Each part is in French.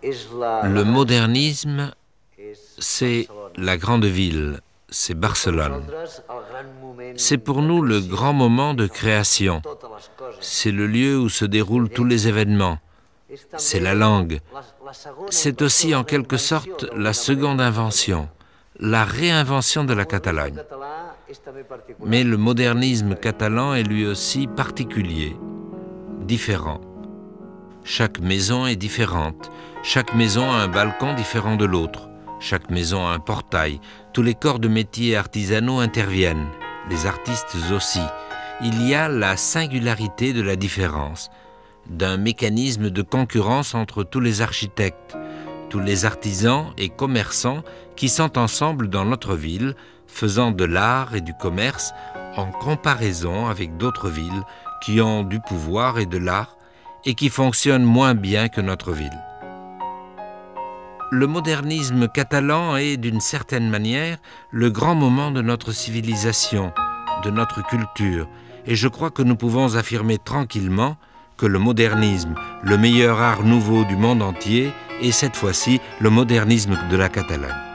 Le modernisme, c'est la grande ville, c'est Barcelone. C'est pour nous le grand moment de création. C'est le lieu où se déroulent tous les événements. C'est la langue. C'est aussi en quelque sorte la seconde invention, la réinvention de la Catalogne. Mais le modernisme catalan est lui aussi particulier, différent. Chaque maison est différente. Chaque maison a un balcon différent de l'autre. Chaque maison a un portail. Tous les corps de métier artisanaux interviennent. Les artistes aussi. Il y a la singularité de la différence, d'un mécanisme de concurrence entre tous les architectes, tous les artisans et commerçants qui sont ensemble dans notre ville, faisant de l'art et du commerce en comparaison avec d'autres villes qui ont du pouvoir et de l'art et qui fonctionnent moins bien que notre ville. Le modernisme catalan est, d'une certaine manière, le grand moment de notre civilisation, de notre culture, et je crois que nous pouvons affirmer tranquillement que le modernisme, le meilleur art nouveau du monde entier, est cette fois-ci le modernisme de la Catalogne.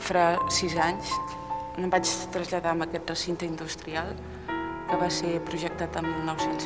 Fa 6 anys em vaig traslladar a aquest recinte industrial que va ser projectat en 1900.